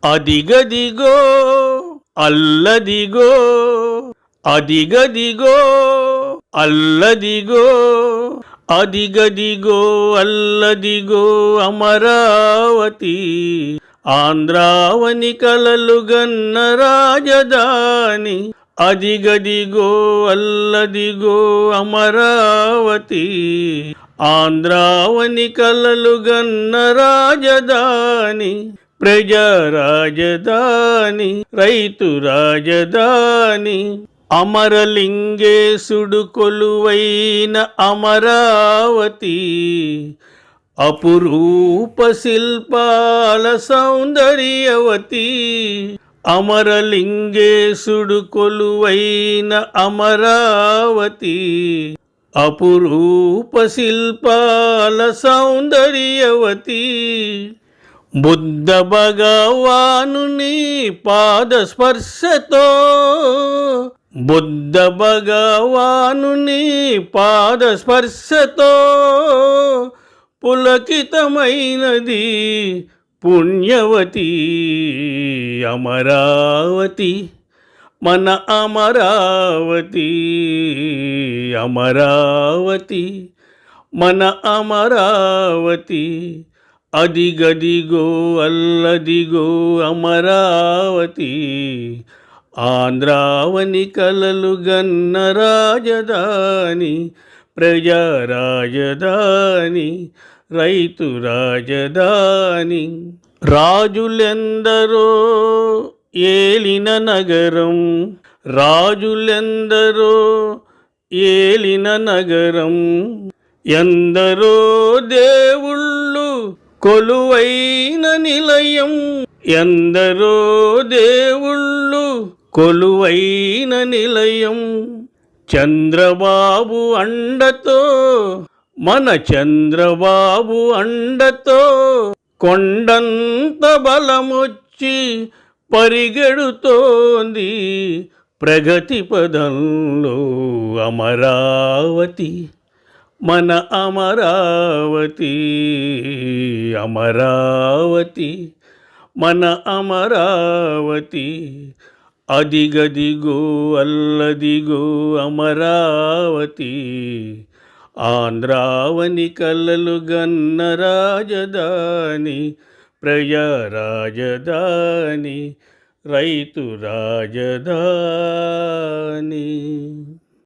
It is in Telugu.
అదిగదిగో అల్లదిగో, అదిగదిగో అల్లదిగో, అదిగదిగో అల్లదిగో అమరావతి. ఆంధ్రావని కలలుగన్న రాజధాని. అదిగదిగో అల్లదిగో అమరావతి. ఆంధ్రావని కలలుగన్న రాజధాని. ప్రజా రాజధాని, రైతు రాజధాని. అమరలింగేశుడు కొలువైన అమరావతి. అపురూప శిల్పాల సౌందర్యవతి. అమరలింగేశుడు కొలువైన అమరావతి. అపురూప శిల్పాల సౌందర్యవతి. బుద్ధ భగవానుని పాదస్పర్శతో, బుద్ధ భగవానుని పాదస్పర్శతో పులకితమైనది పుణ్యవతి. అమరావతి మన అమరావతి. అమరావతి మన అమరావతి. అదిగదిగో అల్లదిగో అమరావతి. ఆంధ్రావని కలలుగన్న రాజధాని. ప్రజా రాజధాని, రైతు రాజధాని. రాజులెందరో ఏలిన నగరం. రాజులెందరో ఏలిన నగరం. ఎందరో దేవుళ్ళు కొలువైన నిలయం. ఎందరో దేవుళ్ళు కొలువైన నిలయం. చంద్రబాబు అండతో, మన చంద్రబాబు అండతో కొండంత బలమొచ్చి పరిగెడుతోంది ప్రగతి పదంలో అమరావతి. మన అమరావతి. అమరావతి మన అమరావతి. అదిగదిగో అల్లదిగో అమరావతి. ఆంధ్రావని కలలుగన్న రాజధాని. ప్రజా రాజధాని, రైతు రాజధాని.